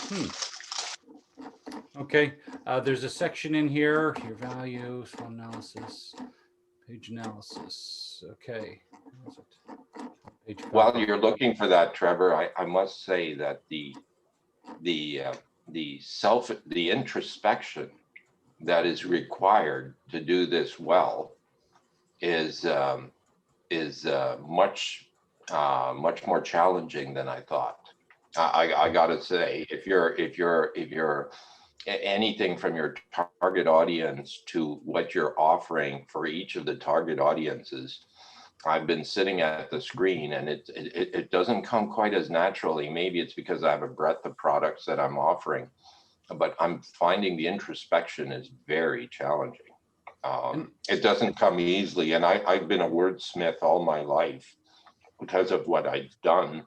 Hmm. Okay, there's a section in here, your value, SWOT analysis, page analysis. Okay, where is it? Page While copy. you're looking for that, Trevor, I must say that the the introspection that is required to do this well is much more challenging than I thought. I gotta say, if you're anything from your target audience to what you're offering for each of the target audiences, I've been sitting at the screen and it doesn't come quite as naturally. Maybe it's because I have a breadth of products that I'm offering, but I'm finding the introspection is very challenging. It doesn't come easily, and I've been a wordsmith all my life because of what I've done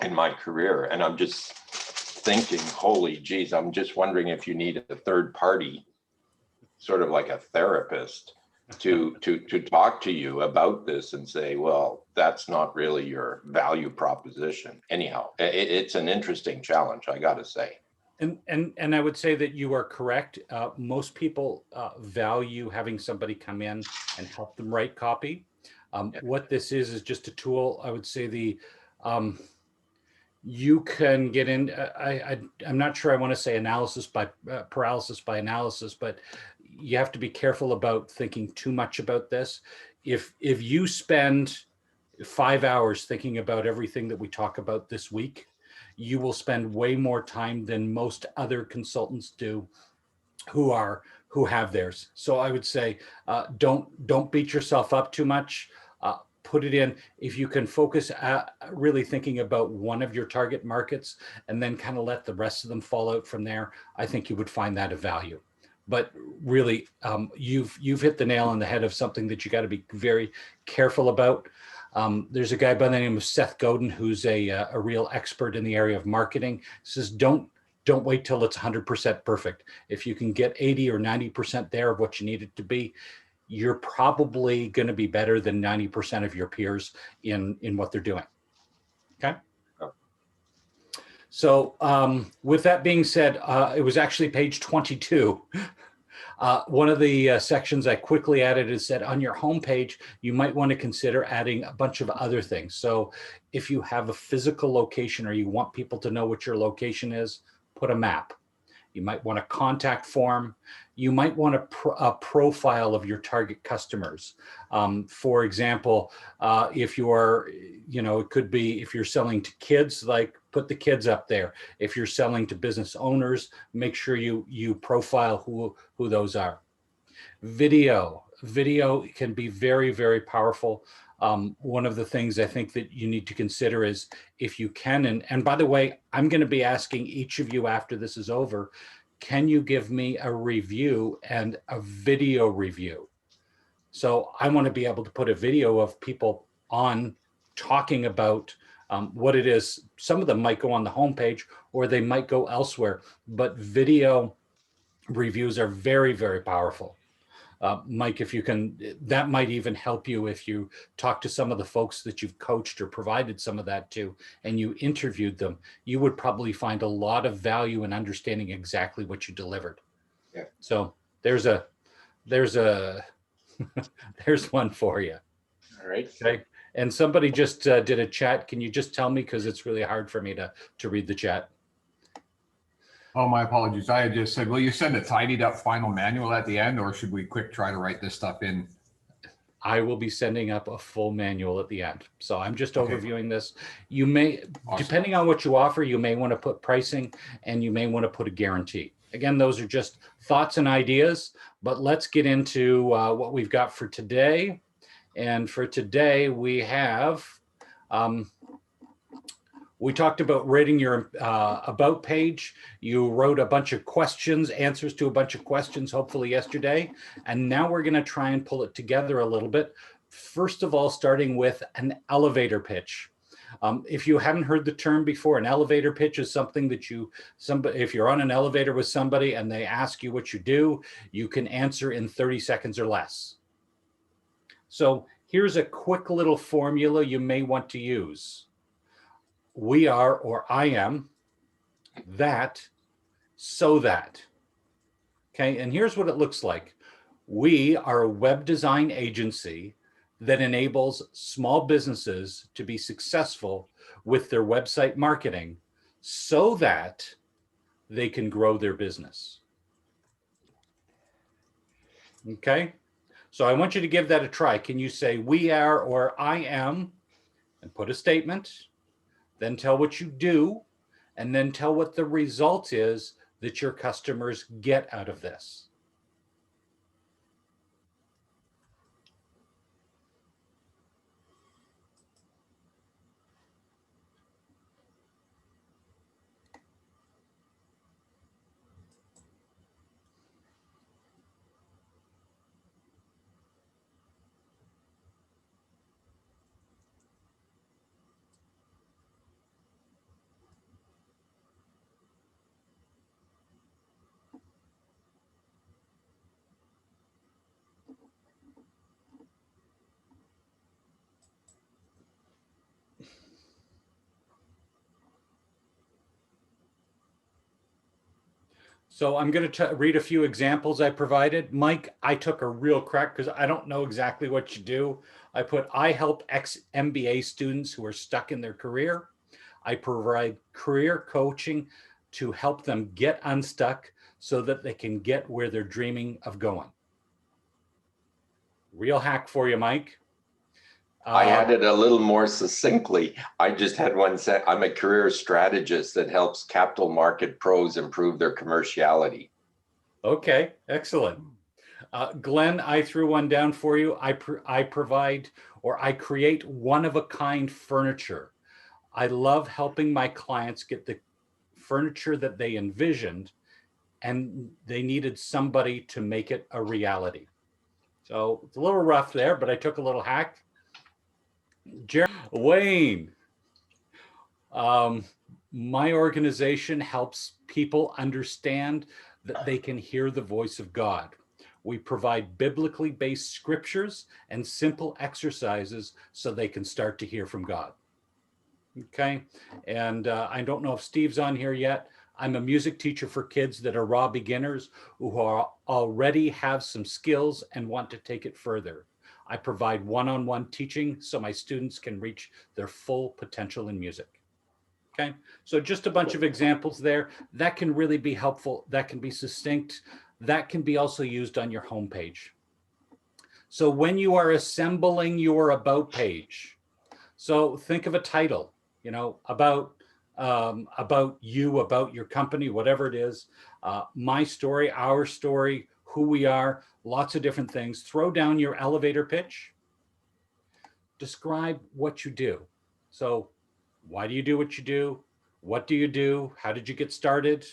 in my career, and I'm just thinking, holy geez, I'm just wondering if you need a third party, sort of like a therapist, to talk to you about this and say, well, that's not really your value proposition. Anyhow, it's an interesting challenge, I got to say. And I would say that you are correct. Most people value having somebody come in and help them write copy. What this is just a tool. I would say you can get in. I'm not sure I want to say analysis by paralysis by analysis, but you have to be careful about thinking too much about this. If you spend 5 hours thinking about everything that we talk about this week, you will spend way more time than most other consultants do who have theirs. So I would say don't beat yourself up too much. Put it in. If you can focus really thinking about one of your target markets and then kind of let the rest of them fall out from there, I think you would find that of value. But really, you've hit the nail on the head of something that you got to be very careful about. There's a guy by the name of Seth Godin who's a real expert in the area of marketing. He says don't wait till it's 100% perfect. If you can get 80 or 90% there of what you need it to be, you're probably going to be better than 90% of your peers in what they're doing. Okay. So with that being said, it was actually page 22. One of the sections I quickly added is that on your homepage, you might want to consider adding a bunch of other things. So if you have a physical location or you want people to know what your location is, put a map. You might want a contact form. You might want a profile of your target customers. For example, if you're, it could be if you're selling to kids, like put the kids up there. If you're selling to business owners, make sure you profile who those are. Video can be very, very powerful. One of the things I think that you need to consider is if you can, and by the way, I'm going to be asking each of you after this is over, can you give me a review and a video review? So I want to be able to put a video of people on talking about what it is. Some of them might go on the homepage or they might go elsewhere, but video reviews are very, very powerful. Mike, if you can, that might even help you if you talk to some of the folks that you've coached or provided some of that to, and you interviewed them, you would probably find a lot of value in understanding exactly what you delivered. Yeah. So there's there's one for you. All right. Okay. And somebody just did a chat. Can you just tell me, because it's really hard for me to read the chat? Oh, my apologies. I had just said, will you send a tidied up final manual at the end, or should we quick try to write this stuff in? I will be sending up a full manual at the end. So I'm just overviewing this. You may, depending on what you offer, you may want to put pricing and you may want to put a guarantee. Again, those are just thoughts and ideas, but let's get into what we've got for today. And for today, we have, we talked about rating your about page. You wrote a bunch of questions, answers to a bunch of questions, hopefully yesterday. And now we're going to try and pull it together a little bit. First of all, starting with an elevator pitch. If you haven't heard the term before, an elevator pitch is something that if you're on an elevator with somebody and they ask you what you do, you can answer in 30 seconds or less. So here's a quick little formula you may want to use. We are, or I am, that, so that. Okay, and here's what it looks like. We are a web design agency that enables small businesses to be successful with their website marketing so that they can grow their business. Okay, so I want you to give that a try. Can you say we are or I am and put a statement, then tell what you do, and then tell what the result is that your customers get out of this. So I'm going to read a few examples I provided. Mike, I took a real crack because I don't know exactly what you do. I put, I help ex-MBA students who are stuck in their career. I provide career coaching to help them get unstuck so that they can get where they're dreaming of going. Real hack for you, Mike. I had it a little more succinctly. I just had one say, I'm a career strategist that helps capital market pros improve their commerciality. Okay, excellent. Glenn, I threw one down for you. I provide or I create one-of-a-kind furniture. I love helping my clients get the furniture that they envisioned, and they needed somebody to make it a reality. So it's a little rough there, but I took a little hack. Wayne, my organization helps people understand that they can hear the voice of God. We provide biblically based scriptures and simple exercises so they can start to hear from God. Okay, and I don't know if Steve's on here yet. I'm a music teacher for kids that are raw beginners who already have some skills and want to take it further. I provide one-on-one teaching so my students can reach their full potential in music. Okay, so just a bunch of examples there. That can really be helpful. That can be succinct. That can be also used on your homepage. So when you are assembling your about page, so think of a title, you know, about you, about your company, whatever it is, my story, our story, who we are, lots of different things. Throw down your elevator pitch. Describe what you do. So why do you do what you do? What do you do? How did you get started?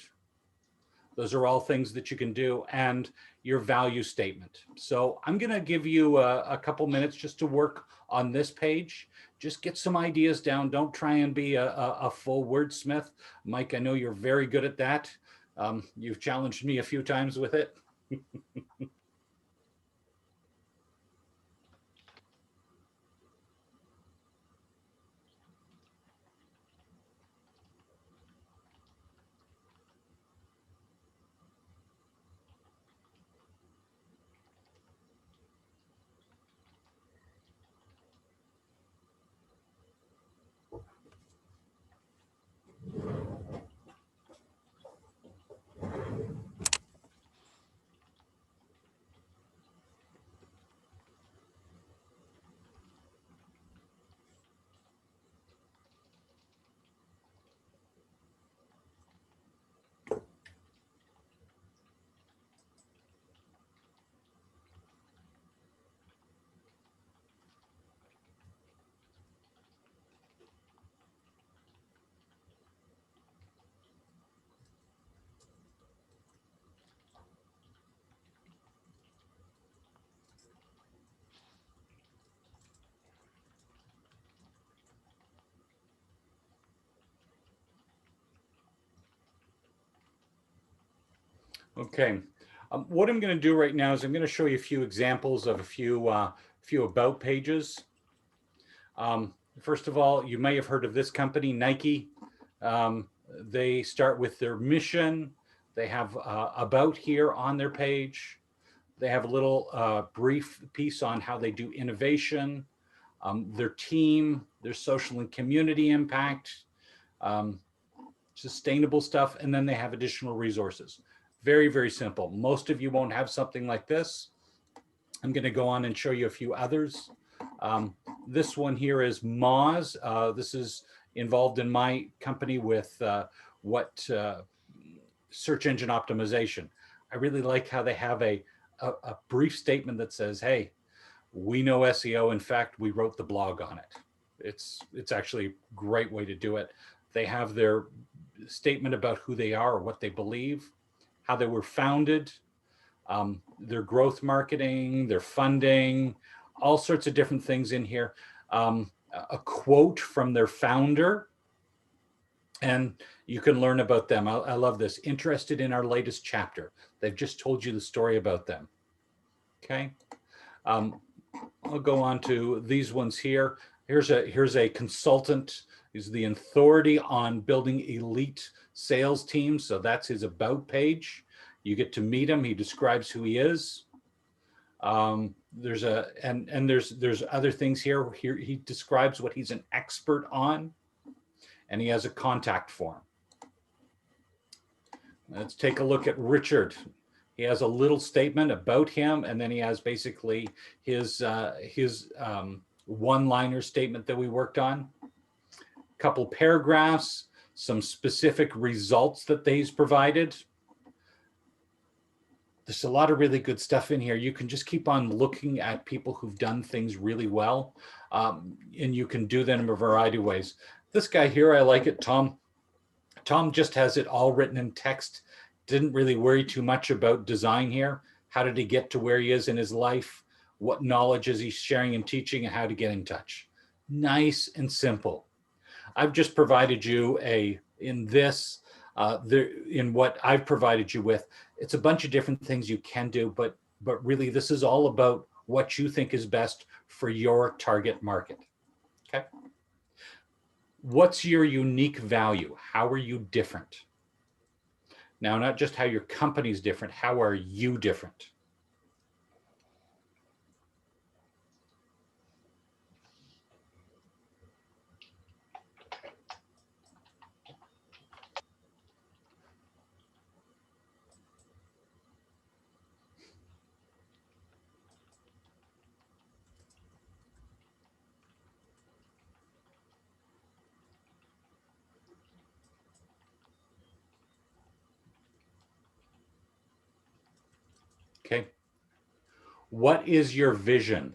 Those are all things that you can do, and your value statement. So I'm going to give you a couple minutes just to work on this page. Just get some ideas down. Don't try and be a full wordsmith. Mike, I know you're very good at that. You've challenged me a few times with it. Okay, what I'm going to do right now is I'm going to show you a few examples of a few about pages. First of all, you may have heard of this company, Nike. They start with their mission. They have about here on their page. They have a little brief piece on how they do innovation, their team, their social and community impact, sustainable stuff, and then they have additional resources. Very, very simple. Most of you won't have something like this. I'm going to go on and show you a few others. This one here is Moz. This is involved in my company with search engine optimization. I really like how they have a brief statement that says, hey, we know SEO. In fact, we wrote the blog on it. It's actually a great way to do it. They have their statement about who they are, or what they believe, how they were founded, their growth marketing, their funding, all sorts of different things in here. A quote from their founder, and you can learn about them. I love this. Interested in our latest chapter. They've just told you the story about them. Okay. I'll go on to these ones here. Here's a consultant. He's the authority on building elite sales teams. So that's his about page. You get to meet him. He describes who he is. There's other things here. Here he describes what he's an expert on, and he has a contact form. Let's take a look at Richard. He has a little statement about him, and then he has basically his one-liner statement that we worked on. A couple paragraphs, some specific results that he's provided. There's a lot of really good stuff in here. You can just keep on looking at people who've done things really well, and you can do them in a variety of ways. This guy here, I like it, Tom. Tom just has it all written in text. Didn't really worry too much about design here. How did he get to where he is in his life? What knowledge is he sharing and teaching, and how to get in touch? Nice and simple. I've just provided you in what I've provided you with, it's a bunch of different things you can do, but really this is all about what you think is best for your target market. Okay. What's your unique value? How are you different? Now, not just how your company's different, how are you different? Okay. What is your vision?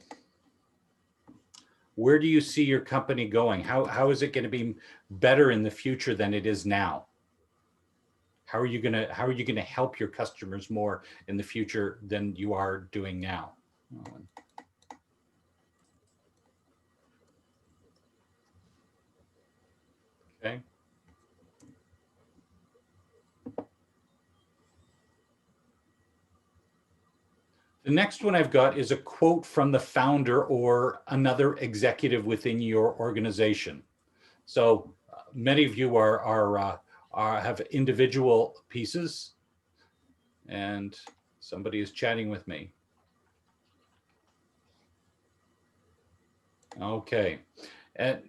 Where do you see your company going? How is it going to be better in the future than it is now? How are you going to help your customers more in the future than you are doing now? Okay. The next one I've got is a quote from the founder or another executive within your organization. So many of you have individual pieces, and somebody is chatting with me. Okay. And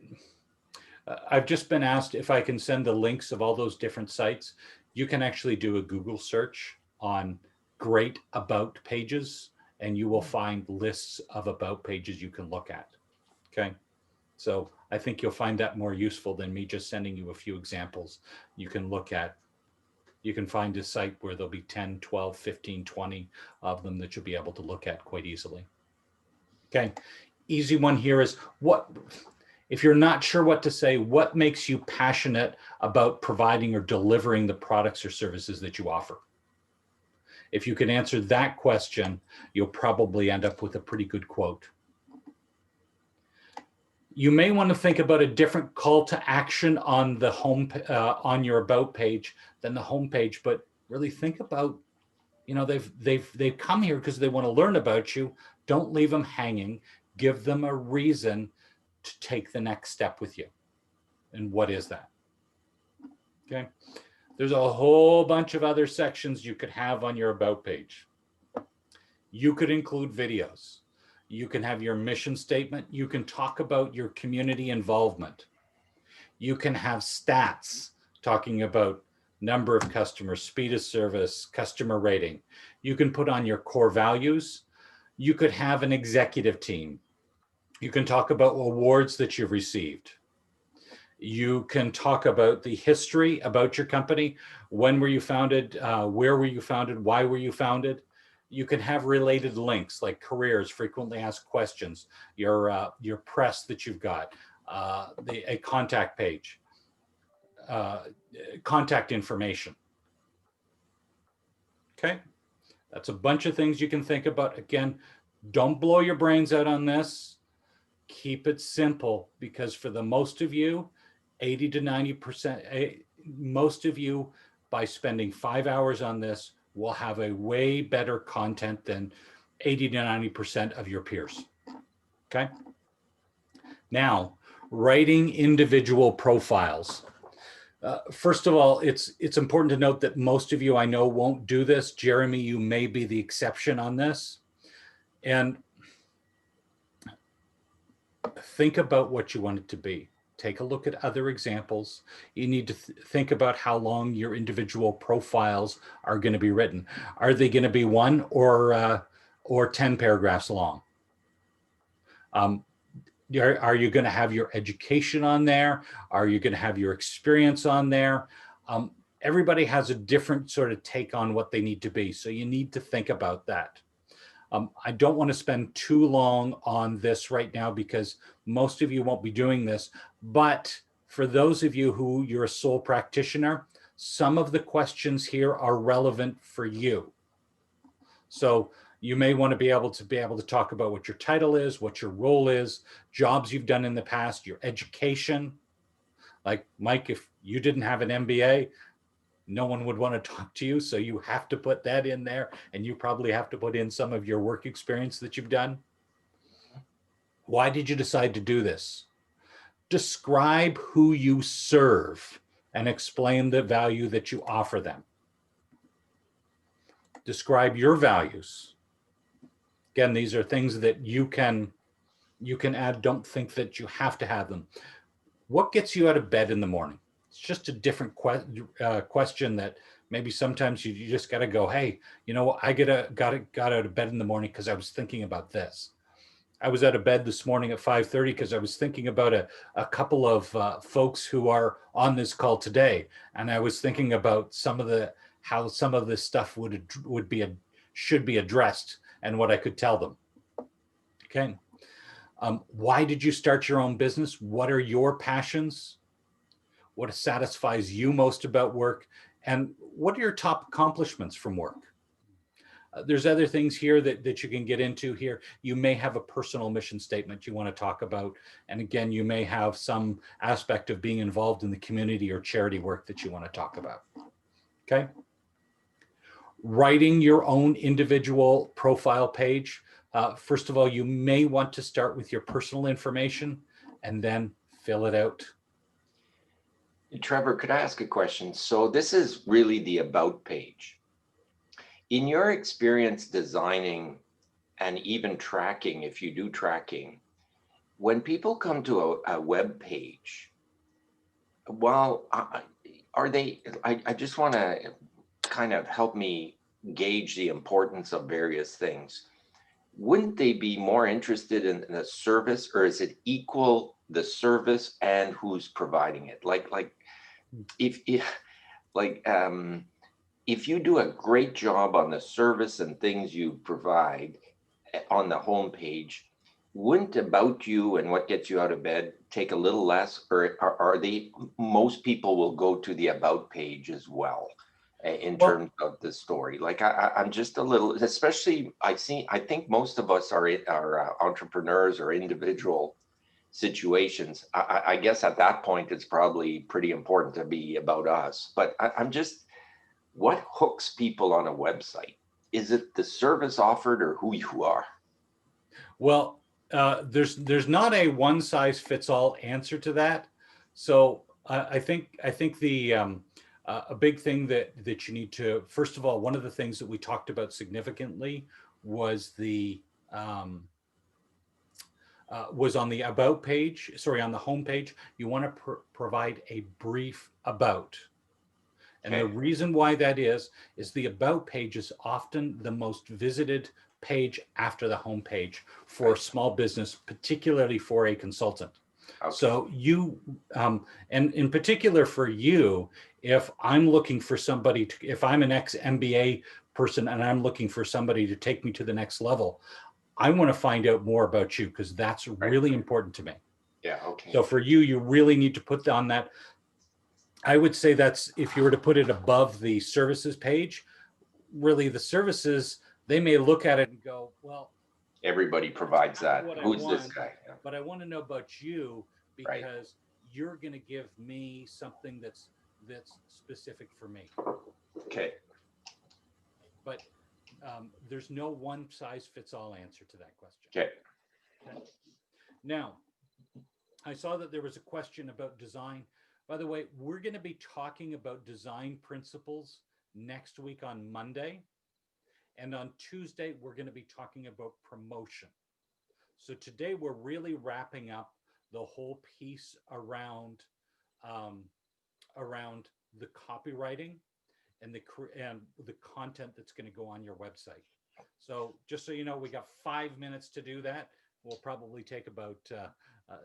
I've just been asked if I can send the links of all those different sites. You can actually do a Google search on great about pages, and you will find lists of about pages you can look at. Okay. So I think you'll find that more useful than me just sending you a few examples. You can look at, you can find a site where there'll be 10, 12, 15, 20 of them that you'll be able to look at quite easily. Okay. Easy one here is if you're not sure what to say, what makes you passionate about providing or delivering the products or services that you offer? If you can answer that question, you'll probably end up with a pretty good quote. You may want to think about a different call to action on the home, on your about page than the home page, but really think about, they've come here because they want to learn about you. Don't leave them hanging. Give them a reason to take the next step with you. And what is that? Okay. There's a whole bunch of other sections you could have on your about page. You could include videos. You can have your mission statement. You can talk about your community involvement. You can have stats talking about number of customers, speed of service, customer rating. You can put on your core values. You could have an executive team. You can talk about awards that you've received. You can talk about the history about your company. When were you founded? Where were you founded? Why were you founded? You can have related links like careers, frequently asked questions, your press that you've got, a contact page, contact information. Okay, that's a bunch of things you can think about. Again, don't blow your brains out on this. Keep it simple, because for the most of you, 80 to 90%, most of you, by spending 5 hours on this, will have a way better content than 80 to 90% of your peers. Okay. Now, writing individual profiles. First of all, it's important to note that most of you I know won't do this. Jeremy, you may be the exception on this. And think about what you want it to be. Take a look at other examples. You need to think about how long your individual profiles are going to be written. Are they going to be 1 or 10 paragraphs long? Are you going to have your education on there? Are you going to have your experience on there? Everybody has a different sort of take on what they need to be. So you need to think about that. I don't want to spend too long on this right now because most of you won't be doing this. But for those of you who you're a sole practitioner, some of the questions here are relevant for you. So you may want to be able to talk about what your title is, what your role is, jobs you've done in the past, your education. Like Mike, if you didn't have an MBA, no one would want to talk to you. So you have to put that in there, and you probably have to put in some of your work experience that you've done. Why did you decide to do this? Describe who you serve and explain the value that you offer them. Describe your values. Again, these are things that you can add. Don't think that you have to have them. What gets you out of bed in the morning? It's just a different question that maybe sometimes you just got to go, hey, you know, I got out of bed in the morning because I was thinking about this. I was out of bed this morning at 5:30 because I was thinking about a couple of folks who are on this call today, and I was thinking about how some of this stuff should be addressed and what I could tell them. Okay. Why did you start your own business? What are your passions? What satisfies you most about work? And what are your top accomplishments from work? There's other things here that you can get into here. You may have a personal mission statement you want to talk about. And again, you may have some aspect of being involved in the community or charity work that you want to talk about. Okay. Writing your own individual profile page. First of all, you may want to start with your personal information and then fill it out. Trevor, could I ask a question? So this is really the about page. In your experience designing and even tracking, if you do tracking, when people come to a web page, well, are they, I just want to kind of help me gauge the importance of various things. Wouldn't they be more interested in the service, or is it equal the service and who's providing it? If you do a great job on the service and things you provide on the homepage, wouldn't about you and what gets you out of bed take a little less, or are they, most people will go to the about page as well in terms of the story? Like I'm just a little, especially I think most of us are entrepreneurs or individual situations. I guess at that point, it's probably pretty important to be about us, but I'm just, what hooks people on a website? Is it the service offered or who you are? Well, there's not a one size fits all answer to that. So I think the A big thing that you need to, first of all, one of the things that we talked about significantly was was on the about page, sorry, on the home page. You want to provide a brief about. And the Okay. reason why that is the about page is often the most visited page after the home page for Right. small business, particularly for a consultant. Okay. So you, and in particular for you, if I'm looking for somebody to, if I'm an ex-MBA person and I'm looking for somebody to take me to the next level, I want to find out more about you because that's really important to me. Yeah. Okay. So for you, you really need to put on that. I would say that's, if you were to put it above the services page, really the services, they may look at it and go, well, Everybody provides that. what I Who's this want, guy? Yeah. but I want to know about you Right. because you're going to give me something that's specific for me. Okay. But there's no one size fits all answer to that question. Okay. Now, I saw that there was a question about design. By the way, we're going to be talking about design principles next week on Monday. And on Tuesday, we're going to be talking about promotion. So today we're really wrapping up the whole piece around the copywriting and the content that's going to go on your website. So just so you know, we got 5 minutes to do that. We'll probably take about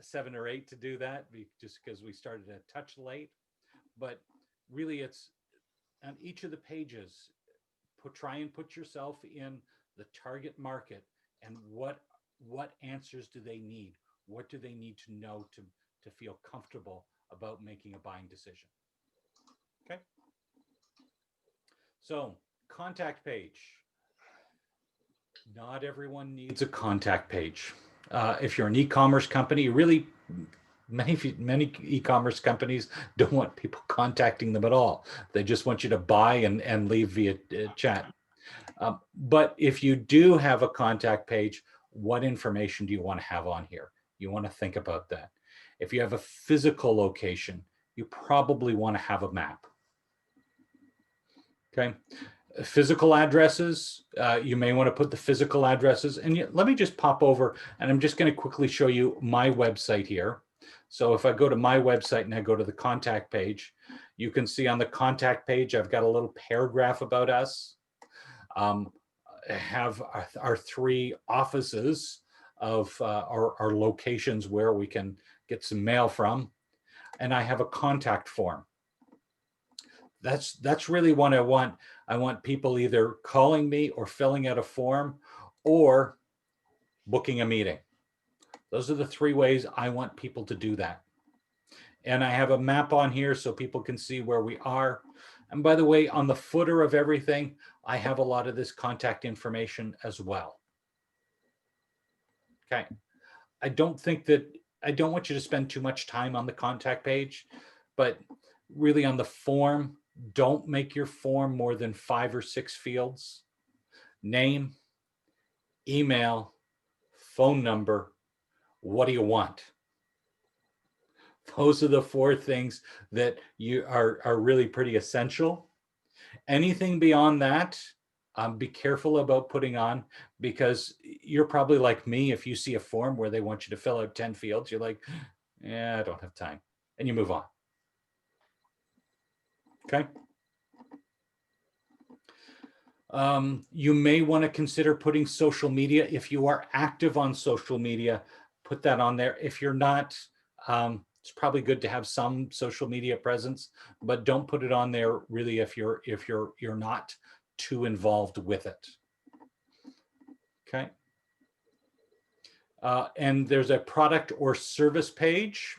7 or 8 to do that, just because we started a touch late. But really, it's on each of the pages. Try and put yourself in the target market and what answers do they need? What do they need to know to feel comfortable about making a buying decision? Okay. So contact page. Not everyone needs a contact page. If you're an e-commerce company, really many e-commerce companies don't want people contacting them at all. They just want you to buy and leave via chat. But if you do have a contact page, what information do you want to have on here? You want to think about that. If you have a physical location, you probably want to have a map. Okay. Physical addresses, you may want to put the physical addresses. And let me just pop over, and I'm just going to quickly show you my website here. So if I go to my website and I go to the contact page, you can see on the contact page, I've got a little paragraph about us. Have our 3 offices of our locations where we can get some mail from. And I have a contact form. That's really what I want. I want people either calling me or filling out a form or booking a meeting. Those are the 3 ways I want people to do that. And I have a map on here so people can see where we are. And by the way, on the footer of everything, I have a lot of this contact information as well. Okay. I don't want you to spend too much time on the contact page, but really on the form, don't make your form more than 5 or 6 fields. Name, email, phone number. What do you want? Those are the 4 things that you are really pretty essential. Anything beyond that, be careful about putting on, because you're probably like me. If you see a form where they want you to fill out 10 fields, you're like, yeah, I don't have time. And you move on. Okay. You may want to consider putting social media. If you are active on social media, put that on there. If you're not, it's probably good to have some social media presence, but don't put it on there really if you're not too involved with it. Okay. And there's a product or service page.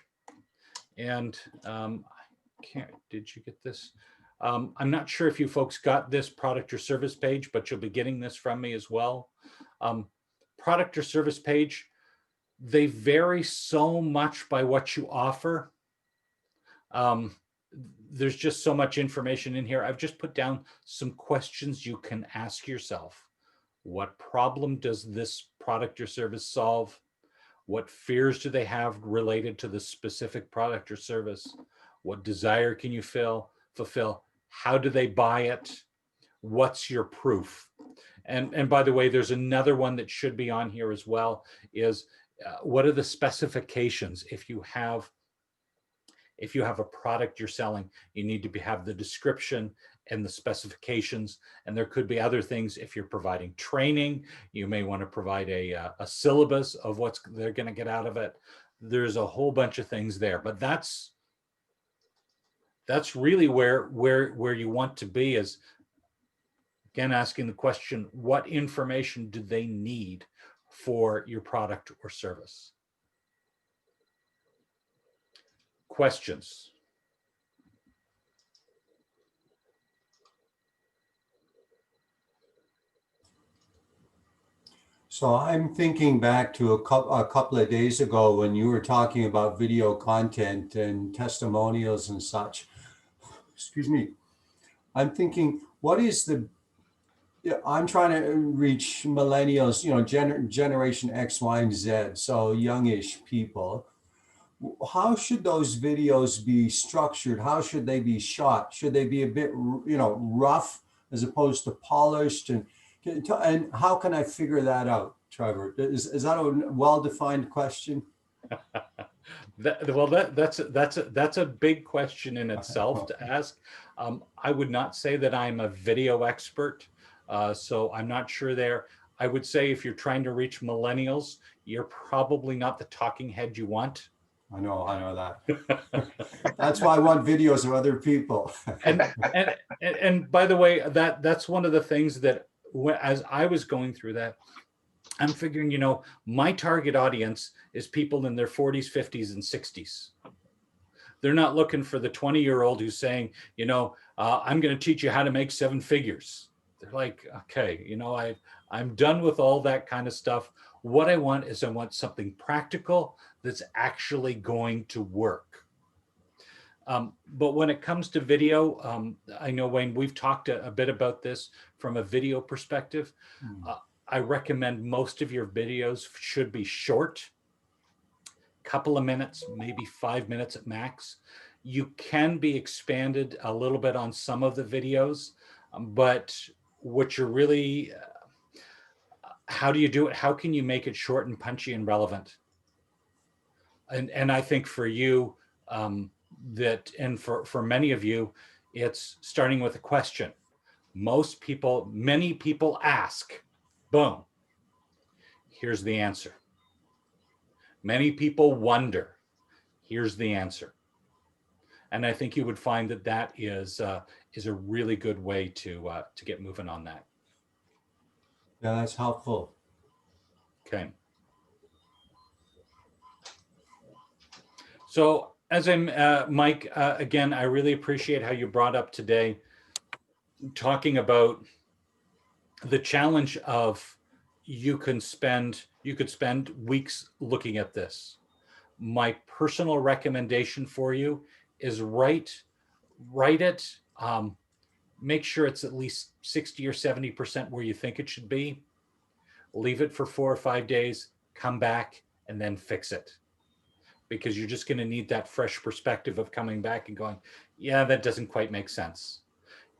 And did you get this? I'm not sure if you folks got this product or service page, but you'll be getting this from me as well. Product or service page, they vary so much by what you offer. There's just so much information in here. I've just put down some questions you can ask yourself. What problem does this product or service solve? What fears do they have related to the specific product or service? What desire can you fulfill? How do they buy it? What's your proof? And by the way, there's another one that should be on here as well, is what are the specifications? If you have a product you're selling, you need to have the description and the specifications. And there could be other things. If you're providing training, you may want to provide a syllabus of what they're going to get out of it. There's a whole bunch of things there, but that's really where you want to be, is again asking the question, what information do they need for your product or service? Questions? So I'm thinking back to a couple of days ago when you were talking about video content and testimonials and such. Excuse me. I'm thinking, I'm trying to reach millennials, generation X, Y, and Z, so youngish people. How should those videos be structured? How should they be shot? Should they be a bit, rough as opposed to polished? And how can I figure that out, Trevor? Is that a well-defined question? That's a big question in itself to ask. I would not say that I'm a video expert, so I'm not sure there. I would say if you're trying to reach millennials, you're probably not the talking head you want. I know that. That's why I want videos of other people. and by the way, that's one of the things that as I was going through that, I'm figuring, my target audience is people in their 40s, 50s, and 60s. They're not looking for the 20-year-old who's saying, I'm going to teach you how to make 7 figures. They're like, okay, I'm done with all that kind of stuff. What I want is something practical that's actually going to work. But when it comes to video, I know, Wayne, we've talked a bit about this from a video perspective. I recommend most of your videos should be short, couple of minutes, maybe 5 minutes at max. You can be expanded a little bit on some of the videos, but what you're really, how do you do it? How can you make it short and punchy and relevant? And I think for you, for many of you, it's starting with a question. Many people ask, boom, here's the answer. Many people wonder, here's the answer. And I think you would find that is a really good way to get moving on that. Yeah, that's helpful. Okay. So as Mike, again, I really appreciate how you brought up today, talking about the challenge of you could spend weeks looking at this. My personal recommendation for you is write it. Make sure it's at least 60 or 70% where you think it should be. Leave it for 4 or 5 days, come back, and then fix it. Because you're just going to need that fresh perspective of coming back and going, yeah, that doesn't quite make sense.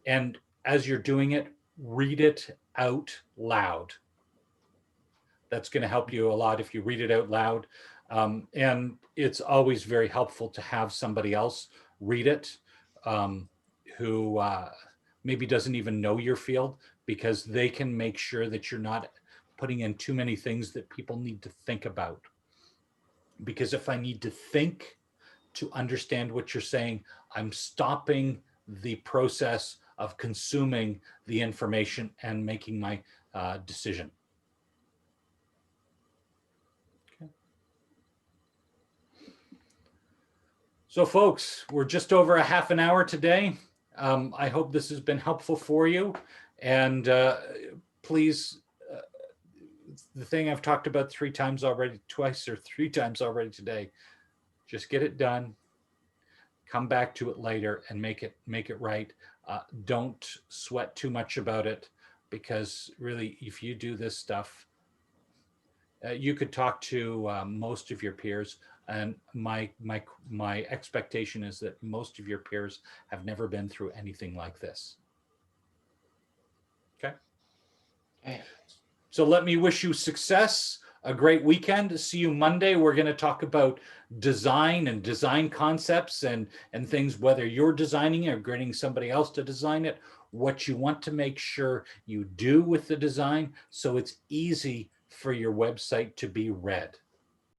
And as you're doing it, read it out loud. That's going to help you a lot if you read it out loud. And it's always very helpful to have somebody else read it who maybe doesn't even know your field, because they can make sure that you're not putting in too many things that people need to think about. Because if I need to think to understand what you're saying, I'm stopping the process of consuming the information and making my decision. Okay. So folks, we're just over a half an hour today. I hope this has been helpful for you. And please, the thing I've talked about twice or three times already today, just get it done, come back to it later and make it right. Don't sweat too much about it, because really, if you do this stuff, you could talk to most of your peers. And my expectation is that most of your peers have never been through anything like this. Okay. Okay. So let me wish you success, a great weekend. See you Monday. We're going to talk about design and design concepts and things, whether you're designing it or getting somebody else to design it, what you want to make sure you do with the design so it's easy for your website to be read.